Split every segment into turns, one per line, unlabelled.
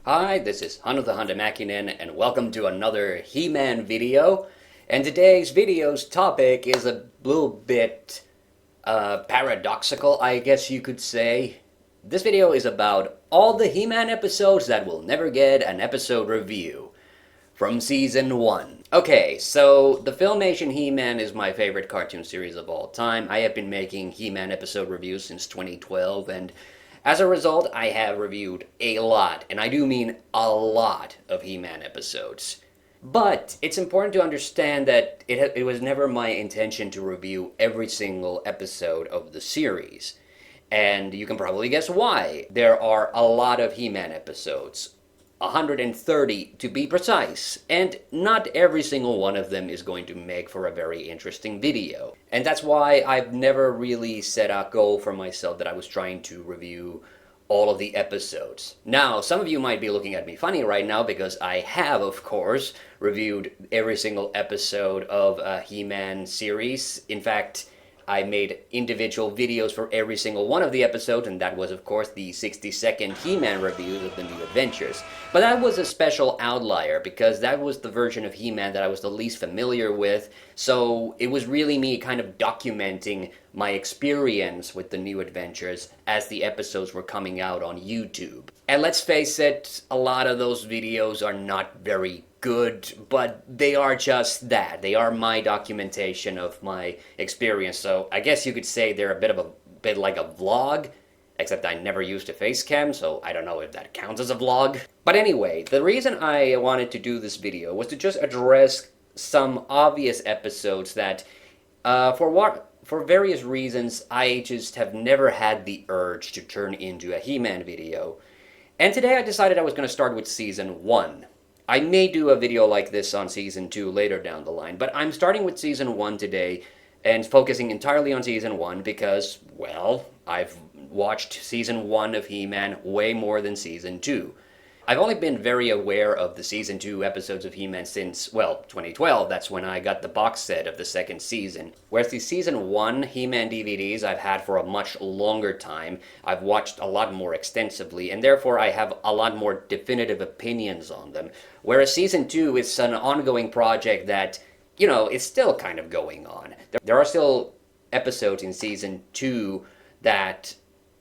Hi, this is TheHande Mäkinen, and welcome to another He-Man video. And today's video's topic is a little bit paradoxical, I guess you could say. This video is about all the He-Man episodes that will never get an episode review from Season 1. Okay, so the Filmation He-Man is my favorite cartoon series of all time. I have been making He-Man episode reviews since 2012, and as a result, I have reviewed a lot, and I do mean a lot, of He-Man episodes. But it's important to understand that it was never my intention to review every single episode of the series. And you can probably guess why. There are a lot of He-Man episodes. 130 to be precise, and not every single one of them is going to make for a very interesting video. And that's why I've never really set a goal for myself that I was trying to review all of the episodes. Now, some of you might be looking at me funny right now because I have, of course, reviewed every single episode of a He-Man series. In fact, I made individual videos for every single one of the episodes, and that was, of course, the 60-second He-Man reviews of the New Adventures. But that was a special outlier, because that was the version of He-Man that I was the least familiar with, so it was really me kind of documenting my experience with the New Adventures as the episodes were coming out on YouTube. And let's face it, a lot of those videos are not very good, but they are just that. They are my documentation of my experience, so I guess you could say they're a bit like a vlog, except I never used a face cam, so I don't know if that counts as a vlog. But anyway, the reason I wanted to do this video was to just address some obvious episodes that, for various reasons, I just have never had the urge to turn into a He-Man video. And today I decided I was going to start with Season 1. I may do a video like this on Season 2 later down the line, but I'm starting with Season 1 today and focusing entirely on Season 1 because, well, I've watched Season 1 of He-Man way more than Season 2. I've only been very aware of the Season 2 episodes of He-Man since, well, 2012. That's when I got the box set of the second season. Whereas the Season 1 He-Man DVDs I've had for a much longer time. I've watched a lot more extensively, and therefore I have a lot more definitive opinions on them. Whereas Season 2 is an ongoing project that, you know, is still kind of going on. There are still episodes in Season 2 that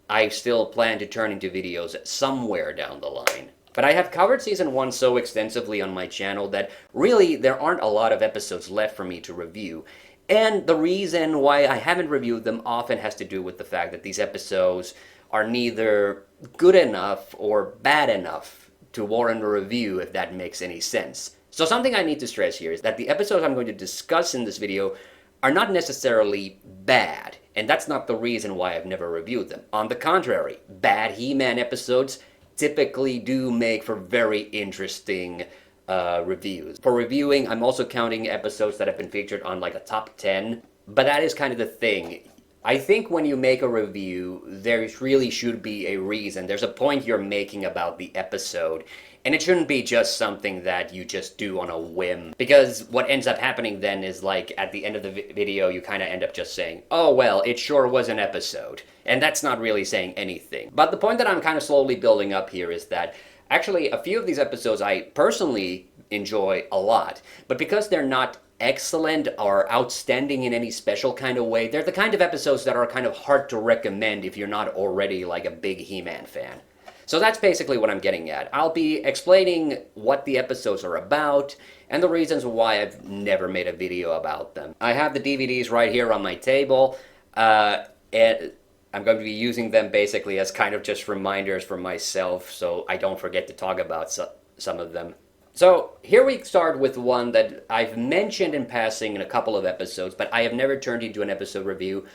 I still plan to turn into videos somewhere down the line. But I have covered Season 1 so extensively on my channel that really there aren't a lot of episodes left for me to review. And the reason why I haven't reviewed them often has to do with the fact that these episodes are neither good enough or bad enough to warrant a review, if that makes any sense. So something I need to stress here is that the episodes I'm going to discuss in this video are not necessarily bad, and that's not the reason why I've never reviewed them. On the contrary, bad He-Man episodes typically do make for very interesting reviews. For reviewing, I'm also counting episodes that have been featured on like a top 10, but that is kind of the thing. I think when you make a review, there really should be a reason. There's a point you're making about the episode, and it shouldn't be just something that you just do on a whim. Because what ends up happening then is, like, at the end of the video, you kind of end up just saying, oh, well, it sure was an episode. And that's not really saying anything. But the point that I'm kind of slowly building up here is that, actually, a few of these episodes I personally enjoy a lot. But because they're not excellent or outstanding in any special kind of way, they're the kind of episodes that are kind of hard to recommend if you're not already, like, a big He-Man fan. So that's basically what I'm getting at. I'll be explaining what the episodes are about and the reasons why I've never made a video about them. I have the DVDs right here on my table, and I'm going to be using them basically as kind of just reminders for myself so I don't forget to talk about some of them. So here we start with one that I've mentioned in passing in a couple of episodes, but I have never turned into an episode review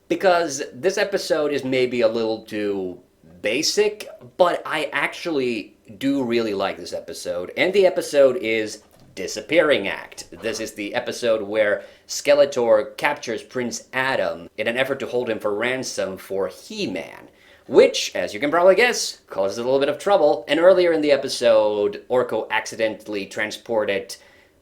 because this episode is maybe a little too basic, but I actually do really like this episode, and the episode is Disappearing Act. This is the episode where Skeletor captures Prince Adam in an effort to hold him for ransom for He-Man, which, as you can probably guess, causes a little bit of trouble. And earlier in the episode, Orko accidentally transported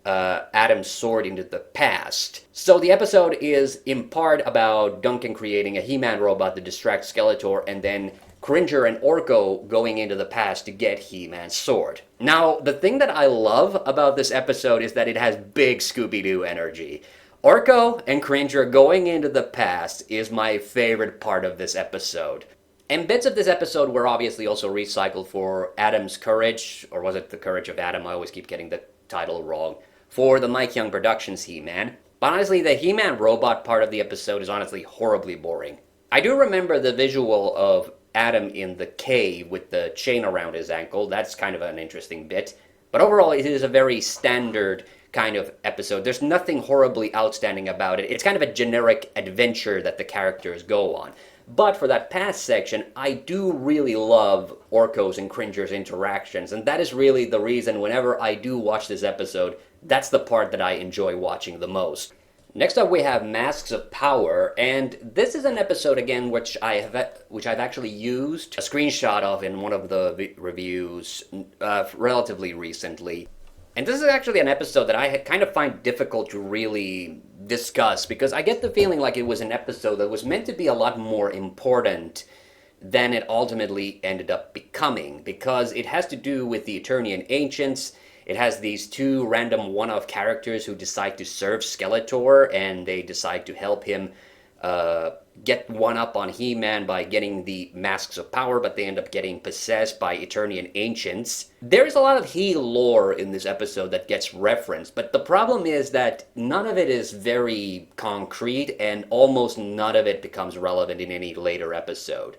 Adam's sword into the past. So the episode is in part about Duncan creating a He-Man robot to distract Skeletor and then Cringer and Orko going into the past to get He-Man's sword. Now, the thing that I love about this episode is that it has big Scooby-Doo energy. Orko and Cringer going into the past is my favorite part of this episode. And bits of this episode were obviously also recycled for Adam's Courage, or was it The Courage of Adam? I always keep getting the title wrong. For the Mike Young Productions He-Man. But honestly, the He-Man robot part of the episode is honestly horribly boring. I do remember the visual of Adam in the cave with the chain around his ankle. That's kind of an interesting bit. But overall, it is a very standard kind of episode. There's nothing horribly outstanding about it. It's kind of a generic adventure that the characters go on. But for that past section, I do really love Orko's and Cringer's interactions, and that is really the reason whenever I do watch this episode, that's the part that I enjoy watching the most. Next up we have Masks of Power, and this is an episode again which I've actually used a screenshot of in one of the reviews relatively recently. And this is actually an episode that I kind of find difficult to really discuss because I get the feeling like it was an episode that was meant to be a lot more important than it ultimately ended up becoming, because it has to do with the Eternian Ancients. It has these two random one-off characters who decide to serve Skeletor, and they decide to help him get one up on He-Man by getting the Masks of Power, but they end up getting possessed by Eternian Ancients. There's a lot of He lore in this episode that gets referenced, but the problem is that none of it is very concrete, and almost none of it becomes relevant in any later episode.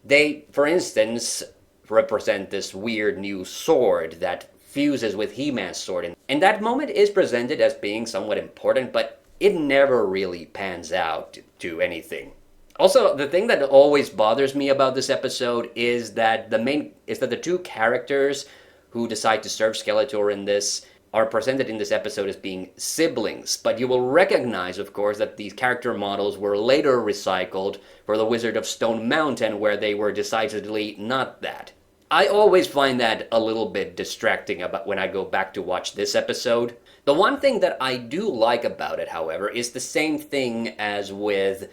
They, for instance, represent this weird new sword that fuses with He-Man's sword, and that moment is presented as being somewhat important, but it never really pans out to anything. Also, the thing that always bothers me about this episode is that the two characters who decide to serve Skeletor in this are presented in this episode as being siblings, but you will recognize, of course, that these character models were later recycled for the Wizard of Stone Mountain, where they were decidedly not that. I always find that a little bit distracting about when I go back to watch this episode. The one thing that I do like about it, however, is the same thing as with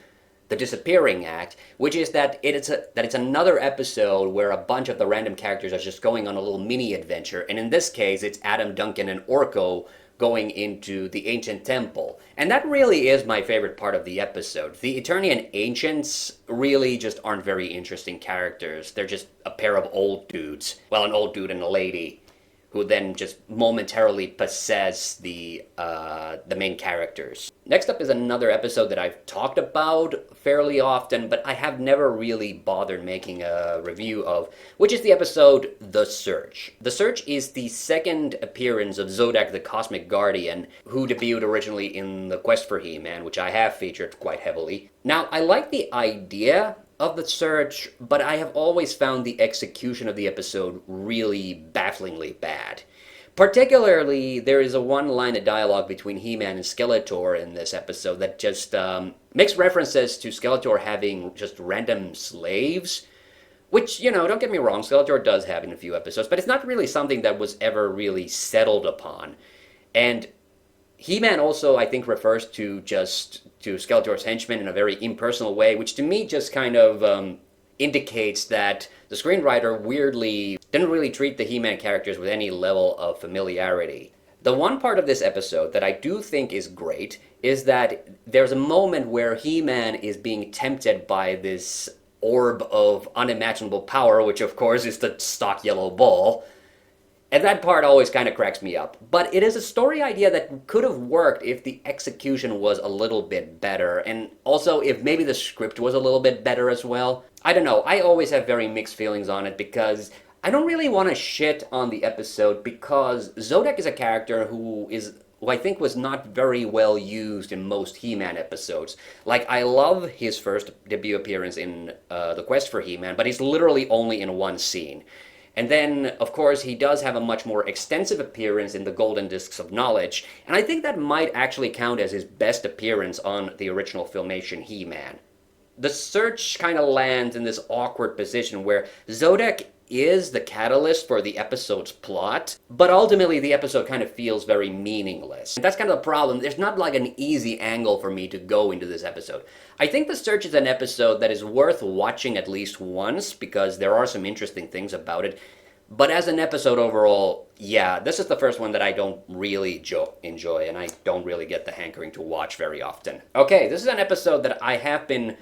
the Disappearing Act, which is that it's another episode where a bunch of the random characters are just going on a little mini adventure, and in this case it's Adam, Duncan, and Orko going into the ancient temple. And that really is my favorite part of the episode. The Eternian Ancients really just aren't very interesting characters. They're just a pair of old dudes. Well, an old dude and a lady who then just momentarily possess the main characters. Next up is another episode that I've talked about fairly often, but I have never really bothered making a review of, which is the episode The Search. The Search is the second appearance of Zodak the Cosmic Guardian, who debuted originally in The Quest for He-Man, which I have featured quite heavily. Now, I like the idea of The Search, but I have always found the execution of the episode really bafflingly bad. Particularly, there is a one-line of dialogue between He-Man and Skeletor in this episode that just makes references to Skeletor having just random slaves, which, you know, don't get me wrong, Skeletor does have in a few episodes, but it's not really something that was ever really settled upon. And He-Man also, I think, refers to Skeletor's henchmen in a very impersonal way, which to me just kind of indicates that the screenwriter weirdly didn't really treat the He-Man characters with any level of familiarity. The one part of this episode that I do think is great is that there's a moment where He-Man is being tempted by this orb of unimaginable power, which of course is the stock yellow ball. And that part always kind of cracks me up. But it is a story idea that could have worked if the execution was a little bit better, and also if maybe the script was a little bit better as well. I don't know, I always have very mixed feelings on it because I don't really want to shit on the episode because Zodak is a character who I think was not very well used in most He-Man episodes. Like, I love his first debut appearance in The Quest for He-Man, but he's literally only in one scene. And then, of course, he does have a much more extensive appearance in the Golden Discs of Knowledge, and I think that might actually count as his best appearance on the original Filmation He-Man. The Search kind of lands in this awkward position where Zodak is the catalyst for the episode's plot, but ultimately the episode kind of feels very meaningless. And that's kind of the problem. There's not like an easy angle for me to go into this episode. I think The Search is an episode that is worth watching at least once because there are some interesting things about it. But as an episode overall, yeah, this is the first one that I don't really enjoy, and I don't really get the hankering to watch very often. Okay, this is an episode that I have been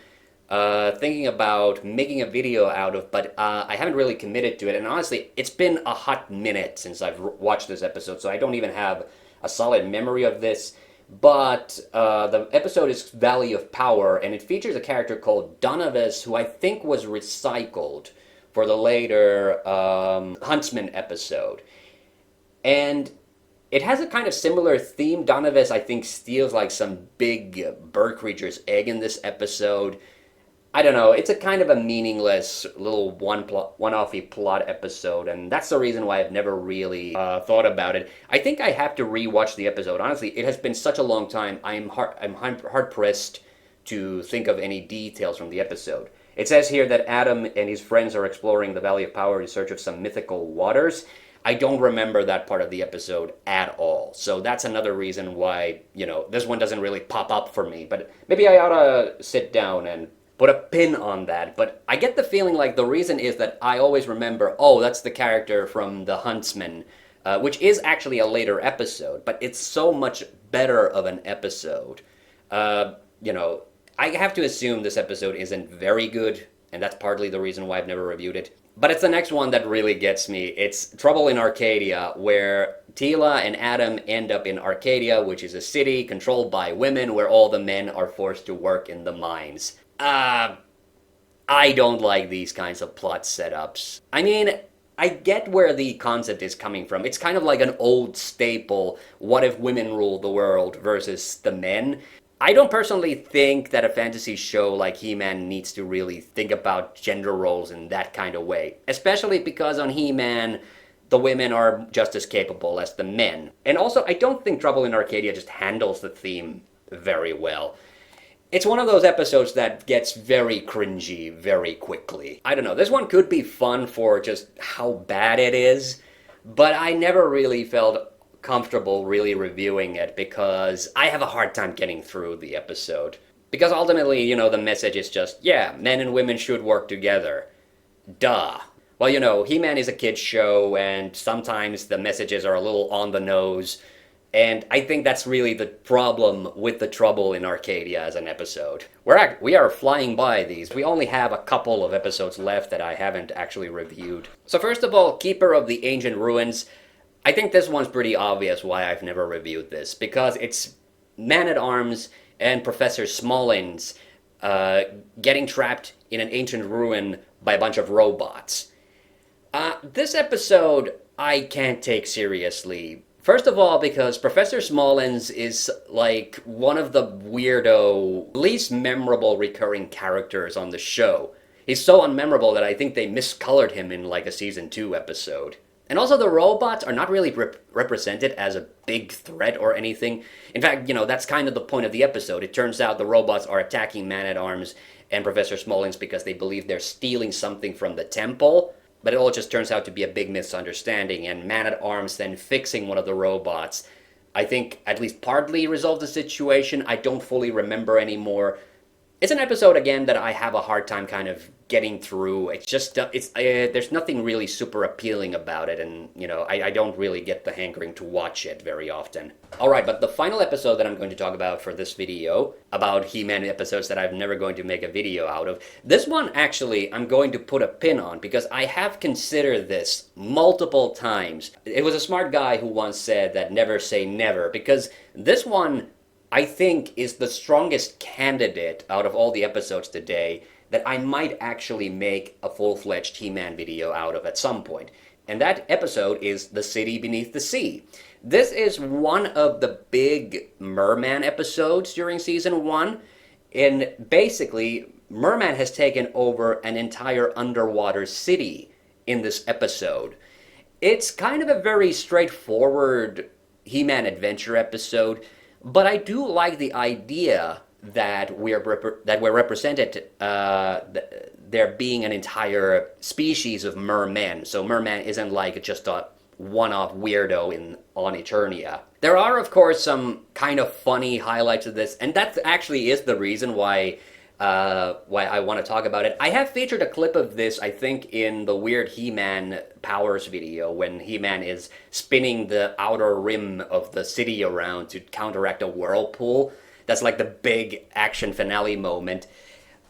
thinking about making a video out of, but I haven't really committed to it. And honestly, it's been a hot minute since I've watched this episode, so I don't even have a solid memory of this. But the episode is Valley of Power, and it features a character called Donovan, who I think was recycled for the later Huntsman episode. And it has a kind of similar theme. Donovan, I think, steals like some big bird creature's egg in this episode. I don't know, it's a kind of a meaningless little one-offy plot episode, and that's the reason why I've never really thought about it. I think I have to rewatch the episode. Honestly, it has been such a long time, I'm hard-pressed to think of any details from the episode. It says here that Adam and his friends are exploring the Valley of Power in search of some mythical waters. I don't remember that part of the episode at all. So that's another reason why, you know, this one doesn't really pop up for me. But maybe I ought to sit down and put a pin on that. But I get the feeling like the reason is that I always remember, oh, that's the character from The Huntsman, which is actually a later episode. But it's so much better of an episode. You know, I have to assume this episode isn't very good, and that's partly the reason why I've never reviewed it. But it's the next one that really gets me. It's Trouble in Arcadia, where Tila and Adam end up in Arcadia, which is a city controlled by women where all the men are forced to work in the mines. I don't like these kinds of plot setups. I mean, I get where the concept is coming from. It's kind of like an old staple, what if women rule the world versus the men? I don't personally think that a fantasy show like He-Man needs to really think about gender roles in that kind of way. Especially because on He-Man, the women are just as capable as the men. And also, I don't think Trouble in Arcadia just handles the theme very well. It's one of those episodes that gets very cringy very quickly. I don't know, this one could be fun for just how bad it is, but I never really felt comfortable really reviewing it because I have a hard time getting through the episode. Because ultimately, you know, the message is just, yeah, men and women should work together. Duh. Well, you know, He-Man is a kid's show, and sometimes the messages are a little on the nose, and I think that's really the problem with the Trouble in Arcadia as an episode. We are flying by these. We only have a couple of episodes left that I haven't actually reviewed. So first of all, Keeper of the Ancient Ruins. I think this one's pretty obvious why I've never reviewed this, because it's Man-at-Arms and Professor Smollins getting trapped in an ancient ruin by a bunch of robots. This episode I can't take seriously. First of all, because Professor Smollins is like one of the weirdo, least memorable recurring characters on the show. He's so unmemorable that I think they miscolored him in like a season 2 episode. And also the robots are not really represented as a big threat or anything. In fact, you know, that's kind of the point of the episode. It turns out the robots are attacking Man-at-Arms and Professor Smollins because they believe they're stealing something from the temple. But it all just turns out to be a big misunderstanding, and Man-at-Arms then fixing one of the robots, I think at least partly resolved the situation. I don't fully remember anymore. It's an episode, again, that I have a hard time kind of getting through. It's just, there's nothing really super appealing about it, and, you know, I don't really get the hankering to watch it very often. Alright, but the final episode that I'm going to talk about for this video, about He-Man episodes that I'm never going to make a video out of, this one, actually, I'm going to put a pin on, because I have considered this multiple times. It was a smart guy who once said that never say never, because this one, I think, is the strongest candidate out of all the episodes today that I might actually make a full-fledged He-Man video out of at some point. And that episode is The City Beneath the Sea. This is one of the big Merman episodes during Season 1. And basically, Merman has taken over an entire underwater city in this episode. It's kind of a very straightforward He-Man adventure episode, but I do like the idea that we're represented, that there being an entire species of merman. So merman isn't like just a one-off weirdo on Eternia. There are, of course, some kind of funny highlights of this, and that actually is the reason why I want to talk about it. I have featured a clip of this, I think, in the weird He-Man powers video, when He-Man is spinning the outer rim of the city around to counteract a whirlpool. That's like the big action finale moment.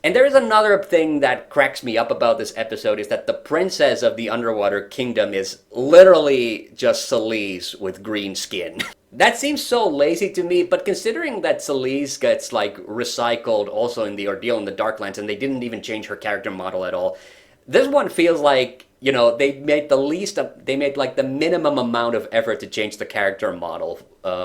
And there is another thing that cracks me up about this episode, is that the princess of the underwater kingdom is literally just Celise with green skin. That seems so lazy to me, but considering that Celise gets like recycled also in the Ordeal in the Darklands, and they didn't even change her character model at all, this one feels like, you know, they made like the minimum amount of effort to change the character model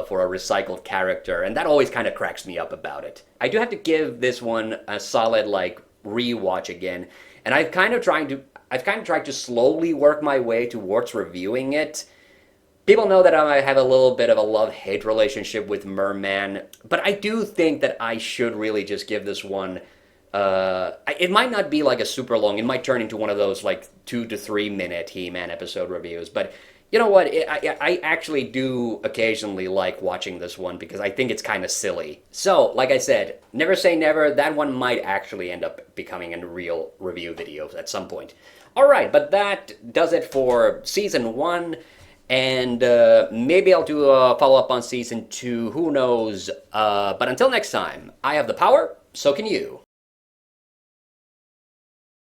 for a recycled character, and that always kind of cracks me up about it. I do have to give this one a solid like rewatch again, and I've kind of tried to slowly work my way towards reviewing it. People know that I have a little bit of a love-hate relationship with Merman, but I do think that I should really just give this one. It might not be like a super long. It might turn into one of those like 2 to 3 minute He-Man episode reviews. But you know what? I actually do occasionally like watching this one because I think it's kind of silly. So, like I said, never say never. That one might actually end up becoming a real review video at some point. All right, but that does it for season 1. And maybe I'll do a follow-up on season 2. Who knows? But until next time, I have the power, so can you.